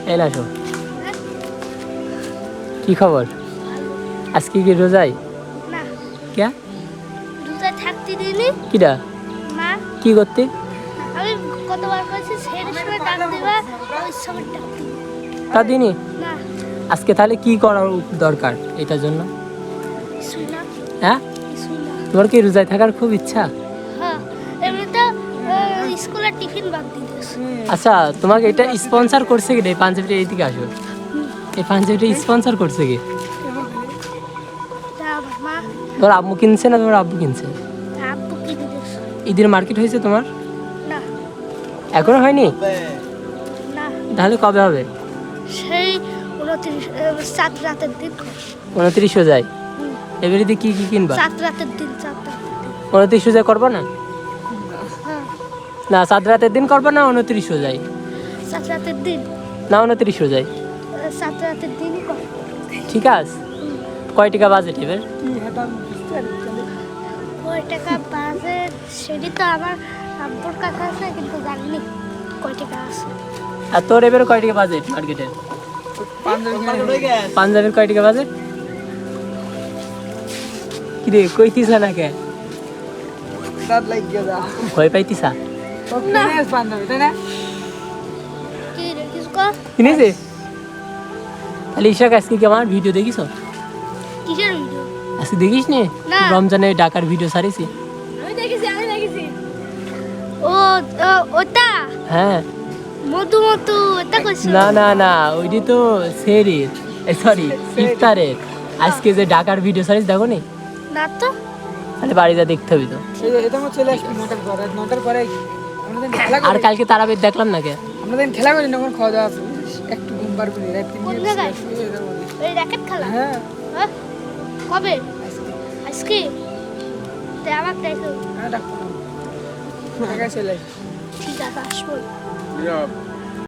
এই না শো কি খবর আজকে কি রোজাই না কে রোজা থাকতে দিনি কিডা মা কি করতে আমি কতবার কইছি ছেড়ে সময় ডাক দিবা ওই সময় ডাক দিবা তা দিনই না আজকে তাহলে কি করা দরকার এটার জন্য শুনা হ্যাঁ শুনা তোমার কি রোজায় থাকার খুব ইচ্ছা হ্যাঁ এমনিতে স্কুলে টিফিন বাদ দিতেছে আচ্ছা তোমাকে এটা স্পন্সর করছে কি এই পাঞ্জাবিটা এইদিকে আসো এই পাঞ্জাবিটা স্পন্সর করছে কি তা আমার মা তোমার আম্মু কিনছে না তোমার আব্বু কিনছে আব্বু কিনে দিয়েছে ঈদের মার্কেট হয়েছে তোমার না এখনো হয়নি না তাহলে কবে হবে সেই 7 রাতের দিন 29 রোজায় এবারে কি কি কিনবা 7 রাতের দিন 7 রাতের দিন 29 রোজায় করবা না হ্যাঁ না 7 রাতের দিন করবা না 29 রোজায় 7 রাতের দিন না 29 রোজায় 7 রাতের দিনই কর ঠিক আছে কয় টাকা বাজেট এবার কয় টাকা বাজে সেটি তো আমার আব্বুর কাছে আছে কিন্তু জানিনি কয় টাকা আছে আর তোর এবার কয় টাকা বাজেট মার্কেটের পাঞ্জাবের কয় টাকা বাজেট কি রে কইতিছা না কে ভয় পাইতিছা কি রে কিছু কর কিনেছে তাহলে ঈশাক আজকে কি আমার ভিডিও দেখিস কিসের ভিডিও আজকে দেখিস নি না। রমজানে ডাকার ভিডিও সারিছি আমি দেখেছি ও ওটা হ্যাঁ মধু মধু এটা কইছো না না না ওইটি তো সেরের সরি ইফতারের আজকে যে ডাকার ভিডিও সারিস দেখো নি না তো তাহলে বাড়ি যা দেখতে হবে তো এটা মো চলে আসবি 9টার পরে আমাদের খেলা আর কালকে তারাবির দেখলাম না কে আমাদের খেলা করি না খাওয়া দাওয়া একটু ঘুম পারবি রাত কোন জায়গায়? এই র‍্যাকেট খেলা হ্যাঁ হ্যাঁ? কবে আজকে তে আমার দেখো ডাক্তার চলে আসবি ঠিক আছে আসবো Yeah.